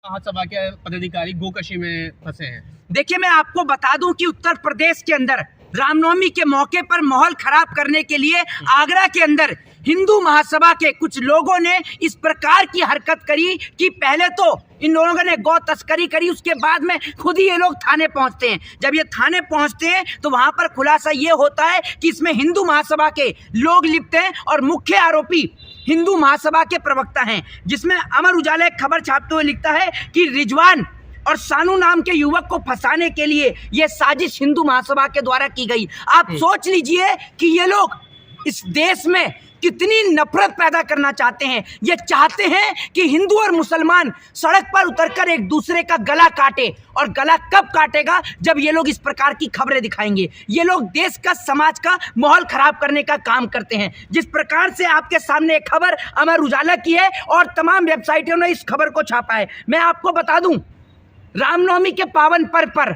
महासभा के पदाधिकारी गोकशी में फंसे हैं। देखिए, मैं आपको बता दूं कि उत्तर प्रदेश के अंदर रामनवमी के मौके पर माहौल खराब करने के लिए आगरा के अंदर हिंदू महासभा के कुछ लोगों ने इस प्रकार की हरकत करी कि पहले तो इन लोगों ने गौ तस्करी करी, उसके बाद में खुद ही ये लोग थाने पहुंचते हैं। जब ये थाने पहुंचते हैं तो वहां पर खुलासा ये होता है कि इसमें हिंदू महासभा के लोग लिप्त हैं और मुख्य आरोपी हिंदू महासभा के प्रवक्ता हैं, जिसमें अमर उजाला एक खबर छापते हुए लिखता है कि रिजवान और सानू नाम के युवक को फंसाने के लिए यह साजिश हिंदू महासभा के द्वारा की गई। आप सोच लीजिए कि ये लोग इस देश में कितनी नफरत पैदा करना चाहते हैं। ये चाहते हैं कि हिंदू और मुसलमान सड़क पर उतरकर एक दूसरे का गला काटे, और गला कब काटेगा? जब ये लोग इस प्रकार की खबरें दिखाएंगे। ये लोग देश का, समाज का माहौल खराब करने का काम करते हैं। जिस प्रकार से आपके सामने एक खबर अमर उजाला की है और तमाम वेबसाइटों ने इस खबर को छापा है, मैं आपको बता दूं, रामनवमी के पावन पर्व पर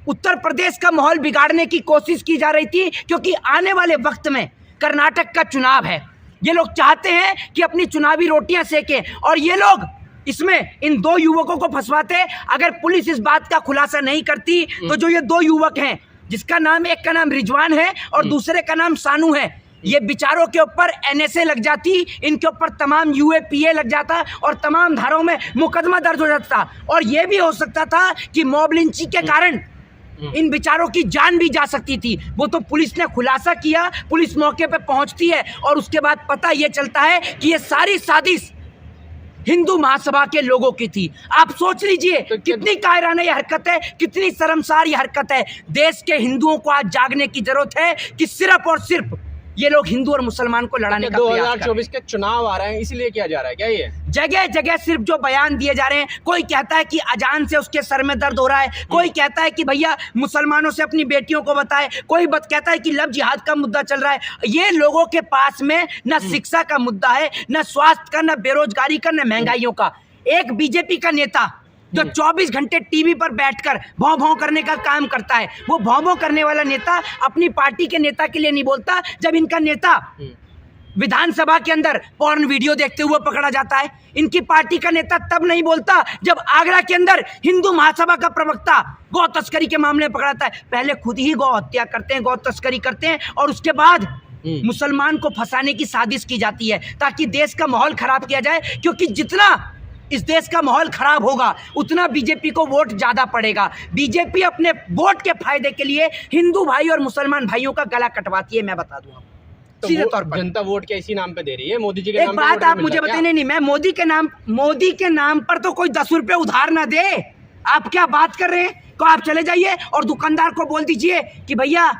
उत्तर प्रदेश का माहौल बिगाड़ने की कोशिश की जा रही थी, क्योंकि आने वाले वक्त में कर्नाटक का चुनाव है। ये लोग चाहते हैं कि अपनी चुनावी रोटियां सेकें, और ये लोग इसमें इन दो युवकों को फंसवाते। अगर पुलिस इस बात का खुलासा नहीं करती तो जो ये दो युवक हैं, जिसका नाम, एक का नाम रिजवान है और दूसरे का नाम सानू है, ये बिचारों के ऊपर NSA लग जाती, इनके ऊपर तमाम UAPA लग जाता और तमाम धाराओं में मुकदमा दर्ज हो जाता। और ये भी हो सकता था कि मॉब लिंचिंग के कारण इन बिचारों की जान भी जा सकती थी। वो तो पुलिस ने खुलासा किया, पुलिस मौके पे पहुंचती है और उसके बाद पता ये चलता है कि ये सारी साजिश हिंदू महासभा के लोगों की थी। आप सोच लीजिए कितनी कायराना ये हरकत है, कितनी शर्मसार ये हरकत है। देश के हिंदुओं को आज जागने की जरूरत है कि सिर्फ और सिर्फ ये लोग हिंदू और मुसलमान को लड़ाने का प्रयास कर रहे हैं। 2024 के चुनाव आ रहे हैं, इसलिए किया जा रहा है क्या? ये जगह जगह सिर्फ जो बयान दिए जा रहे हैं, कोई कहता है कि अजान से उसके सर में दर्द हो रहा है, कोई कहता है कि भैया मुसलमानों से अपनी बेटियों को बताए, कोई कहता है कि लव जिहाद का मुद्दा चल रहा है। ये लोगों के पास में न शिक्षा का मुद्दा है, न स्वास्थ्य का, न बेरोजगारी का, न महंगाइयों का। एक बीजेपी का नेता जो 24 घंटे टीवी पर बैठकर भौं भौं करने का काम करता है, वो भौं भौं करने वाला नेता अपनी पार्टी के नेता के लिए नहीं बोलता। जब इनका नेता विधानसभा के अंदर पॉर्न वीडियो देखते हुए पकड़ा जाता है, इनकी पार्टी का नेता तब नहीं बोलता जब आगरा के अंदर हिंदू महासभा का प्रवक्ता गौ तस्करी के मामले में पकड़ाता है। पहले खुद ही गौ हत्या करते हैं, गौ तस्करी करते हैं, और उसके बाद मुसलमान को फंसाने की साजिश की जाती है ताकि देश का माहौल खराब किया जाए। क्योंकि जितना इस देश का माहौल खराब होगा उतना बीजेपी को वोट ज्यादा पड़ेगा। बीजेपी अपने वोट के फायदे के लिए हिंदू भाई और मुसलमान भाइयों का गला कटवाती है। मैं बता दूं आपको सीधे तौर पर। जनता वोट के इसी नाम पे दे रही है, मोदी जी के एक नाम बात आप मुझे बताइए। नहीं, मैं मोदी के नाम पर तो कोई 10 रुपए उधार ना दे। आप क्या बात कर रहे हैं? तो आप चले जाइए और दुकानदार को बोल दीजिए कि भैया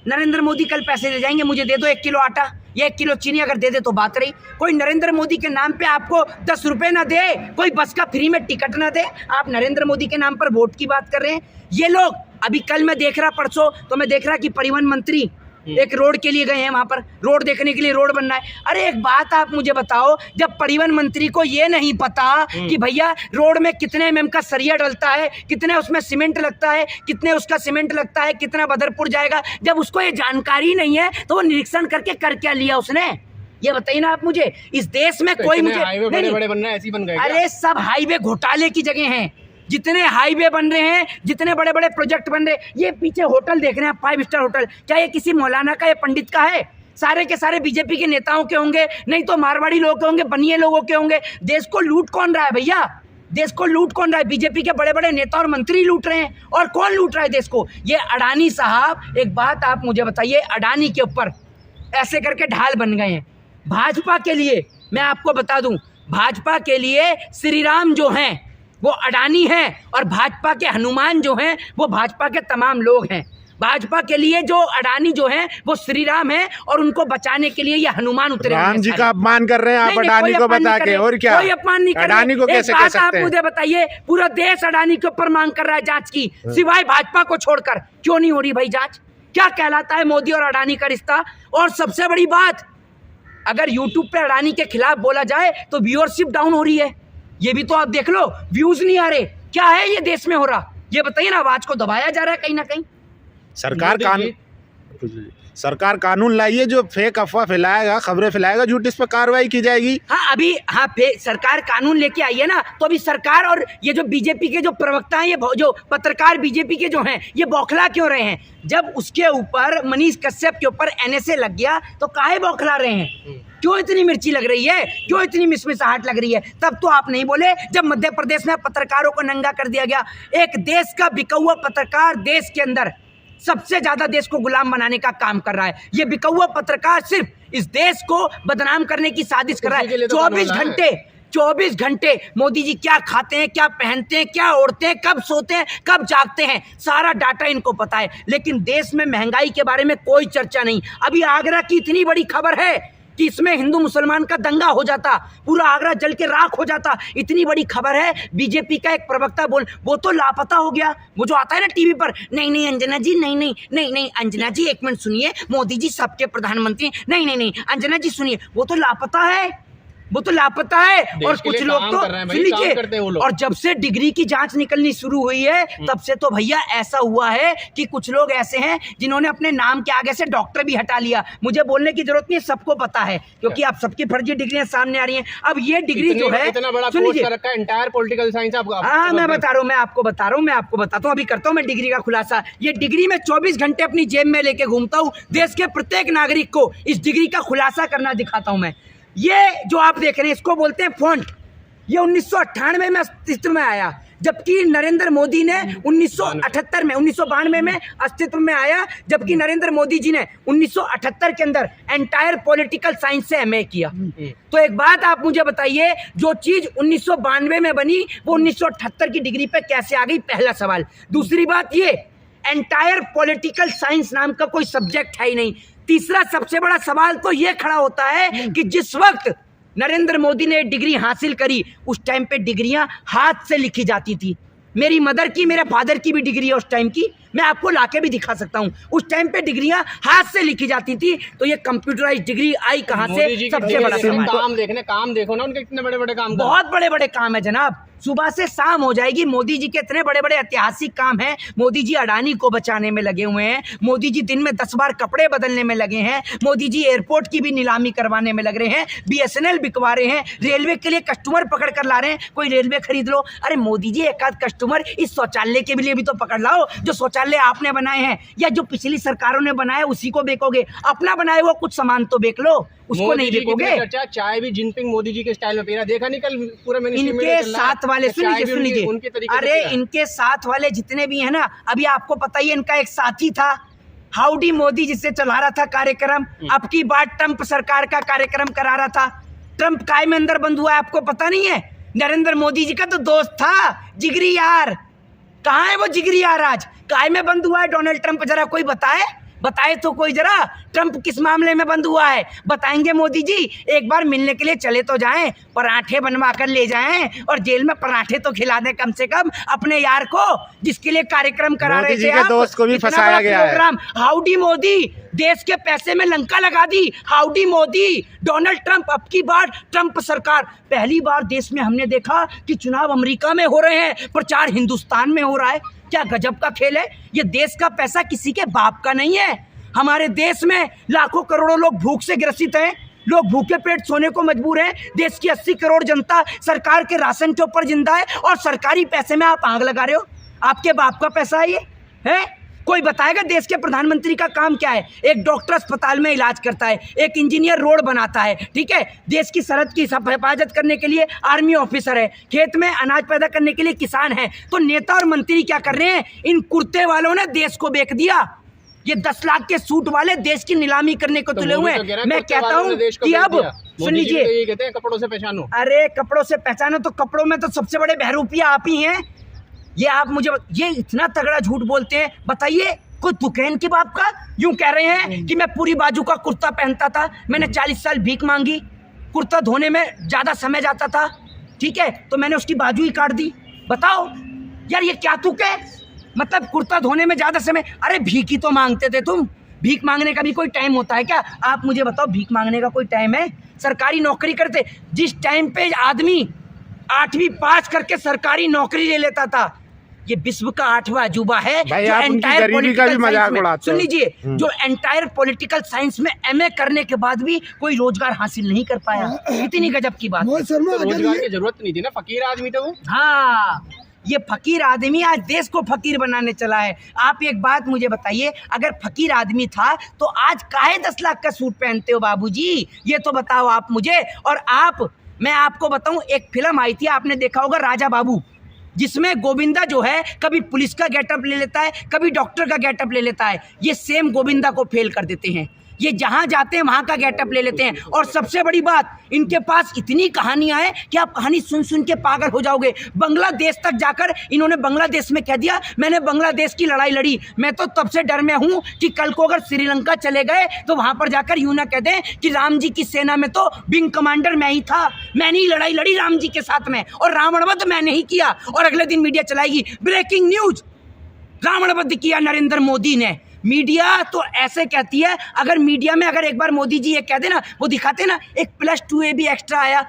नरेंद्र मोदी कल पैसे ले जाएंगे, मुझे दे दो 1 किलो आटा या 1 किलो चीनी, अगर दे दे तो बात रही। कोई नरेंद्र मोदी के नाम पे आपको 10 रुपए ना दे, कोई बस का फ्री में टिकट ना दे, आप नरेंद्र मोदी के नाम पर वोट की बात कर रहे हैं। ये लोग अभी कल मैं देख रहा, परसों तो मैं देख रहा कि परिवहन मंत्री एक रोड के लिए गए हैं, वहां पर रोड देखने के लिए, रोड बनना है। अरे एक बात आप मुझे बताओ, जब परिवहन मंत्री को ये नहीं पता कि भैया रोड में कितने mm का सरिया डलता है, कितने उसमें सीमेंट लगता है, कितने उसका सीमेंट लगता है, कितना बदरपुर जाएगा, जब उसको ये जानकारी नहीं है तो वो निरीक्षण करके कर क्या लिया उसने? ये बताइए ना आप मुझे। इस देश में कोई मुझे बड़े बन रहे हैं, ऐसी बन गए। अरे सब हाईवे घोटाले की जगह हैं। जितने हाईवे बन रहे हैं, जितने बड़े बड़े प्रोजेक्ट बन रहे हैं, ये पीछे होटल देख रहे हैं 5 स्टार होटल, क्या ये किसी मौलाना का या पंडित का है? सारे के सारे बीजेपी के नेताओं के होंगे, नहीं तो मारवाड़ी लोगों के होंगे, बनिए लोगों के होंगे। देश को लूट कौन रहा है भैया? देश को लूट कौन रहा है? बीजेपी के बड़े बड़े नेता और मंत्री लूट रहे हैं। और कौन लूट रहा है देश को? ये अडानी साहब। एक बात आप मुझे बताइए, अडानी के ऊपर ऐसे करके ढाल बन गए हैं। भाजपा के लिए मैं आपको बता दूं, भाजपा के लिए श्री राम जो हैं वो अडानी हैं, और भाजपा के हनुमान जो हैं वो भाजपा के तमाम लोग हैं। भाजपा के लिए जो अडानी जो हैं वो श्री राम हैं, और उनको बचाने के लिए ये हनुमान उतरे। राम जी का अपमान कर रहे हैं आप अडानी को बता के, और क्या? कोई अपमान नहीं कर रहे। अडानी को कैसे कह सकते हैं? आप मुझे बताइए, पूरा देश अडानी के ऊपर मांग कर रहा है जांच की, सिवाय भाजपा को छोड़कर। क्यों नहीं हो रही भाई जांच? क्या कहलाता है मोदी और अडानी का रिश्ता? और सबसे बड़ी बात, अगर यूट्यूब पे अडानी के खिलाफ बोला जाए तो व्यूअरशिप डाउन हो रही है। ये भी तो आप देख लो, व्यूज नहीं आ रहे। क्या है ये देश में हो रहा? ये बताइए ना। आवाज को दबाया जा रहा है कहीं ना कहीं। सरकार कानून लाइए, जो फेक अफवाह फैलाएगा, खबरें फैलाएगा झूठ, इस पर कार्रवाई की जाएगी। हाँ अभी सरकार कानून लेके आई है ना, तो अभी सरकार और ये जो बीजेपी के जो प्रवक्ता हैं, ये जो पत्रकार बीजेपी के जो हैं, ये बौखला क्यों रहे हैं? जब उसके ऊपर मनीष कश्यप के ऊपर एनएसए लग गया तो काहे बौखला रहे हैं? क्यों इतनी मिर्ची लग रही है? क्यों इतनी मिसमिसाहट लग रही है? तब तो आप नहीं बोले जब मध्य प्रदेश में पत्रकारों को नंगा कर दिया गया। एक देश का बिका हुआ पत्रकार देश के अंदर सबसे ज्यादा देश को गुलाम बनाने का काम कर रहा है। ये बिका हुआ पत्रकार सिर्फ इस देश को बदनाम करने की साजिश कर रहा है। 24 घंटे मोदी जी क्या खाते हैं, क्या पहनते हैं, क्या ओढ़ते हैं, कब सोते हैं, कब जागते हैं, सारा डाटा इनको पता है। लेकिन देश में महंगाई के बारे में कोई चर्चा नहीं। अभी आगरा की इतनी बड़ी खबर है कि इसमें हिंदू मुसलमान का दंगा हो जाता, पूरा आगरा जल के राख हो जाता। इतनी बड़ी खबर है, बीजेपी का एक प्रवक्ता वो तो लापता हो गया। वो जो आता है ना टीवी पर, नहीं अंजना जी, नहीं अंजना जी एक मिनट सुनिए, मोदी जी सबके प्रधानमंत्री, नहीं अंजना जी सुनिए, वो तो लापता है। और कुछ लोग तो सुन लीजिए, और जब से डिग्री की जांच निकलनी शुरू हुई है तब से तो भैया ऐसा हुआ है कि कुछ लोग ऐसे हैं जिन्होंने अपने नाम के आगे से डॉक्टर भी हटा लिया। मुझे बोलने की जरूरत नहीं है, सबको पता है, क्योंकि आप सबकी फर्जी डिग्रियां सामने आ रही हैं। अब ये डिग्री जो है, सुन लीजिए, एंटायर पॉलिटिकल साइंस, हाँ मैं बता रहा हूँ, मैं आपको बताता हूँ, अभी करता हूँ मैं डिग्री का खुलासा। ये डिग्री में 24 घंटे अपनी जेब में लेके घूमता हूँ, देश के प्रत्येक नागरिक को इस डिग्री का खुलासा करना दिखाता हूँ मैं। ये जो आप देख रहे हैं इसको बोलते हैं फॉन्ट। ये 1998 में अस्तित्व में आया, जबकि नरेंद्र मोदी ने 1992 में अस्तित्व में आया, जबकि नरेंद्र मोदी जी ने 1978 के अंदर एंटायर पॉलिटिकल साइंस से एमए किया। तो एक बात आप मुझे बताइए, जो चीज 1992 में बनी वो 1978 की डिग्री पे कैसे आ गई? पहला सवाल। दूसरी बात, ये एंटायर पॉलिटिकल साइंस नाम का कोई सब्जेक्ट है ही नहीं। तीसरा सबसे बड़ा सवाल तो ये खड़ा होता है कि जिस वक्त नरेंद्र मोदी ने डिग्री हासिल करी, उस टाइम पे डिग्रियां हाथ से लिखी जाती थी। मेरी मदर की, मेरे फादर की भी डिग्री है उस टाइम की, मैं आपको लाके भी दिखा सकता हूँ। उस टाइम पे डिग्रियां हाथ से लिखी जाती थी, तो ये कंप्यूटराइज डिग्री आई कहाँ से? सबसे बड़ा सवाल। काम देखो ना उनके कितने बड़े बड़े काम, बहुत बड़े बड़े काम है जनाब। सुबह से शाम हो जाएगी, मोदी जी के इतने बड़े बड़े ऐतिहासिक काम हैं। मोदी जी अडानी को बचाने में लगे हुए हैं, मोदी जी दिन में 10 बार कपड़े बदलने में लगे हैं, मोदी जी एयरपोर्ट की भी नीलामी करवाने में लग रहे हैं, BSNL बिकवा रहे हैं, रेलवे के लिए कस्टमर पकड़ कर ला रहे हैं, कोई रेलवे खरीद लो। अरे मोदी जी एक आध कस्टमर इस शौचालय के लिए भी तो पकड़ लाओ, जो शौचालय आपने बनाए हैं या जो पिछली सरकारों ने बनाए उसी को बेचोगे? अपना बनाए वो कुछ सामान तो बेच लो, उसको नहीं बेचोगे। चाय भी जिनपिंग मोदी जी के स्टाइल में पी रहा, देखा नहीं कल पूरे इनके साथ वाले, सुन लीजिए, अरे इनके साथ वाले जितने भी हैं ना, अभी आपको पता ही है, इनका एक साथी था हाउडी मोदी, जिससे चला रहा था कार्यक्रम। अब की बार ट्रंप सरकार का कार्यक्रम करा रहा था। ट्रंप काय में अंदर बंद हुआ है, आपको पता नहीं है? नरेंद्र मोदी जी का तो दोस्त था, जिगरी यार। कहाँ है वो जिगरी यार? आज काय में बंद हुआ है डोनाल्ड ट्रंप? जरा कोई बताए तो कोई, जरा ट्रंप किस मामले में बंद हुआ है? बताएंगे मोदी जी? एक बार मिलने के लिए चले तो जाएं, पराठे बनवा कर ले जाएं और जेल में पराठे तो खिला दें कम से कम अपने यार को, जिसके लिए कार्यक्रम करा रहे थे आप। दोस्त को भी फंसाया गया है। हाउडी मोदी, देश के पैसे में लंका लगा दी। Howdy Modi, Donald Trump. अब की बार ट्रंप सरकार, पहली बार देश में हमने देखा कि चुनाव अमेरिका में हो रहे हैं, प्रचार हिंदुस्तान में हो रहा है। क्या गजब का खेल है! ये देश का पैसा किसी के बाप का नहीं है। हमारे देश में लाखों करोड़ों लोग भूख से ग्रसित हैं, लोग भूखे पेट सोने को मजबूर हैं। देश की 80 करोड़ जनता सरकार के राशन के ऊपर जिंदा है, और सरकारी पैसे में आप आग लगा रहे हो। आपके बाप का पैसा है ये, है? कोई बताएगा देश के प्रधानमंत्री का काम क्या है? एक डॉक्टर अस्पताल में इलाज करता है, एक इंजीनियर रोड बनाता है, ठीक है, देश की सरहद की हिफाजत करने के लिए आर्मी ऑफिसर है, खेत में अनाज पैदा करने के लिए किसान है। तो नेता और मंत्री क्या कर रहे हैं? इन कुर्ते वालों ने देश को बेच दिया। ये 10 लाख के सूट वाले देश की नीलामी करने को तुले हुए हैं। मैं कहता हूँ कि अब सुन लीजिए, ये कहते हैं कपड़ों से पहचानो। अरे कपड़ों से पहचानो तो कपड़ों में तो सबसे बड़े बहरूपिया आप ही हैं। ये आप मुझे, ये इतना तगड़ा झूठ बोलते हैं। बताइए, कोई दुकान की बाप का? यूं कह रहे हैं कि मैं पूरी बाजू का कुर्ता पहनता था, मैंने 40 साल भीख मांगी, कुर्ता धोने में ज़्यादा समय जाता था, ठीक है, तो मैंने उसकी बाजू ही काट दी। बताओ यार, ये क्या तुक है? मतलब कुर्ता धोने में ज़्यादा समय? अरे भीख ही तो मांगते थे तुम। भीख मांगने का भी कोई टाइम होता है क्या? आप मुझे बताओ, भीख मांगने का कोई टाइम है? सरकारी नौकरी करते, जिस टाइम पे आदमी 8वीं पास करके सरकारी नौकरी ले लेता था, ये विश्व का 8वां अजूबा है। भाई जो आप उनकी entire गरीबी का भी political मजाक science में- उड़ाते सुन हो। लीजिए, जो एंटायर पॉलिटिकल साइंस में MA करने के बाद भी कोई रोजगार हासिल नहीं कर पाया। इतनी गजब की बात है। मोहित शर्मा, तो अगर रोजगार ये की जरूरत नहीं थी ना, फकीर आदमी था वो। हाँ, ये फकीर आदमी आज देश को फकीर बनाने चला है। आप एक बात मुझे बताइए, अगर फकीर आदमी था तो आज काहे 10 लाख का सूट पहनते हो बाबूजी? ये तो बताओ आप मुझे। और मैं आपको बताऊं, एक फिल्म आई थी, आपने देखा होगा, राजा बाबू, जिसमें गोविंदा जो है कभी पुलिस का गेटअप ले लेता है, कभी डॉक्टर का गेटअप ले लेता है। ये सेम गोविंदा को फेल कर देते हैं। ये जहां जाते हैं वहां का गेटअप ले लेते हैं। और सबसे बड़ी बात, इनके पास इतनी कहानियां हैं कि आप कहानी सुन सुन के पागल हो जाओगे। बांग्लादेश तक जाकर इन्होंने बांग्लादेश में कह दिया, मैंने बांग्लादेश की लड़ाई लड़ी। मैं तो तब से डर में हूं कि कल को अगर श्रीलंका चले गए तो वहां पर जाकर यूं ना कह दें कि राम जी की सेना में तो विंग कमांडर मैं ही था, मैंने ही लड़ाई लड़ी राम जी के साथ में, और रावण वध मैंने ही किया। और अगले दिन मीडिया चलाएगी, ब्रेकिंग न्यूज, रावण वध किया नरेंद्र मोदी ने। मीडिया तो ऐसे कहती है, अगर मीडिया में अगर एक बार मोदी जी ये कह देना, वो दिखाते ना एक +2A भी एक्स्ट्रा आया,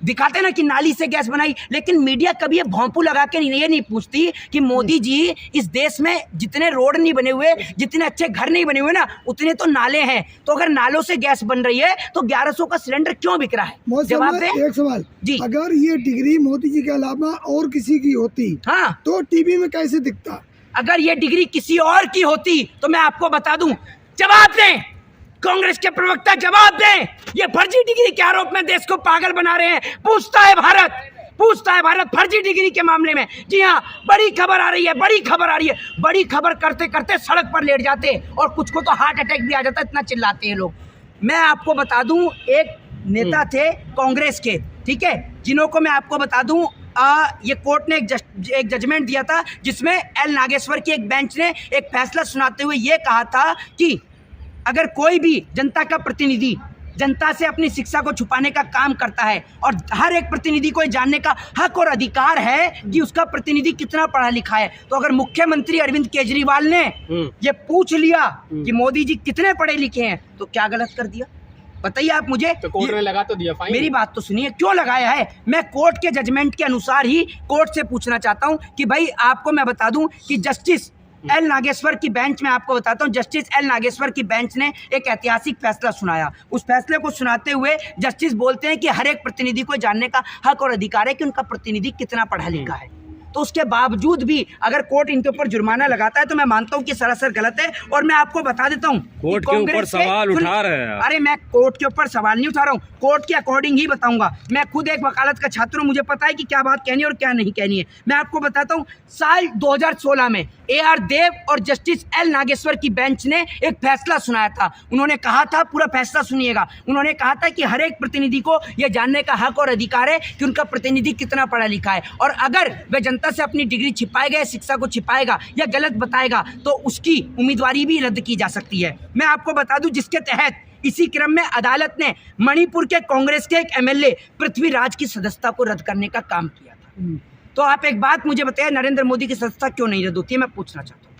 दिखाते ना कि नाली से गैस बनाई। लेकिन मीडिया कभी ये भोंपू लगा के ये नहीं पूछती कि मोदी जी, इस देश में जितने रोड नहीं बने हुए, जितने अच्छे घर नहीं बने हुए ना, उतने तो नाले हैं। तो अगर नालों से गैस बन रही है तो 1100 का सिलेंडर क्यों बिक रहा है? मोहित जवाब शर्मा, दे एक सवाल जी। अगर ये डिग्री मोदी जी के अलावा और किसी की होती हाँ, तो टीवी में कैसे दिखता? अगर ये डिग्री किसी और की होती तो मैं आपको बता दूं, जवाब दें कांग्रेस के प्रवक्ता, जवाब दें। ये फर्जी डिग्री के आरोप में देश को पागल बना रहे हैं। पूछता है भारत फर्जी डिग्री के मामले में। जी हाँ, बड़ी खबर आ रही है, बड़ी खबर करते करते सड़क पर लेट जाते, और कुछ को तो हार्ट अटैक भी आ जाता है, इतना चिल्लाते हैं लोग। मैं आपको बता दूं, एक नेता थे कांग्रेस के, ठीक है, जिन्हों को मैं आपको बता दूं, ये कोर्ट ने एक जजमेंट दिया था जिसमें एल नागेश्वर की एक बेंच ने एक फैसला सुनाते हुए ये कहा था कि अगर कोई भी जनता का प्रतिनिधि जनता से अपनी शिक्षा को छुपाने का काम करता है, और हर एक प्रतिनिधि को जानने का हक और अधिकार है कि उसका प्रतिनिधि कितना पढ़ा लिखा है, तो अगर मुख्यमंत्री अरविंद केजरीवाल ने ये पूछ लिया कि मोदी जी कितने पढ़े लिखे हैं, तो क्या गलत कर दिया? बताइए आप मुझे। तो कोर्ट ने लगा तो दिया फाइन। मेरी बात तो सुनिए, क्यों लगाया है? मैं कोर्ट के जजमेंट के अनुसार ही कोर्ट से पूछना चाहता हूं कि भाई, आपको मैं बता दूं कि जस्टिस एल नागेश्वर की बेंच में, आपको बताता हूं, जस्टिस एल नागेश्वर की बेंच ने एक ऐतिहासिक फैसला सुनाया। उस फैसले को सुनाते हुए जस्टिस बोलते हैं कि हर एक प्रतिनिधि को जानने का हक और अधिकार है कि उनका प्रतिनिधि कितना पढ़ा लिखा है। तो उसके बावजूद भी अगर कोर्ट इनके ऊपर जुर्माना लगाता है तो मैं मानता हूं कि सरासर गलत है। और मैं आपको बता देता हूं, कोर्ट के ऊपर सवाल उठा रहे हैं। अरे मैं कोर्ट के ऊपर सवाल नहीं उठा रहा हूं, कोर्ट के अकॉर्डिंग ही बताऊंगा। मैं खुद एक वकालत का छात्र हूं, मुझे पता है कि क्या बात कहनी है और क्या नहीं कहनी है। मैं आपको बताता हूं, साल 2016 में AR देव और जस्टिस एल नागेश्वर की बेंच ने एक फैसला सुनाया था। उन्होंने कहा था, पूरा फैसला सुनिएगा, उन्होंने कहा था कि हर एक प्रतिनिधि को यह जानने का हक और अधिकार है कि उनका प्रतिनिधि कितना पढ़ा लिखा है, और अगर वह जनता से अपनी डिग्री छिपाएगा, शिक्षा को छिपाएगा या गलत बताएगा तो उसकी उम्मीदवारी भी रद्द की जा सकती है। मैं आपको बता दूं, जिसके तहत इसी क्रम में अदालत ने मणिपुर के कांग्रेस के एक MLA पृथ्वीराज की सदस्यता को रद्द करने का काम किया था। तो आप एक बात मुझे बताइए, नरेंद्र मोदी की सदस्यता क्यों नहीं रद्द होती है? मैं पूछना चाहता हूँ।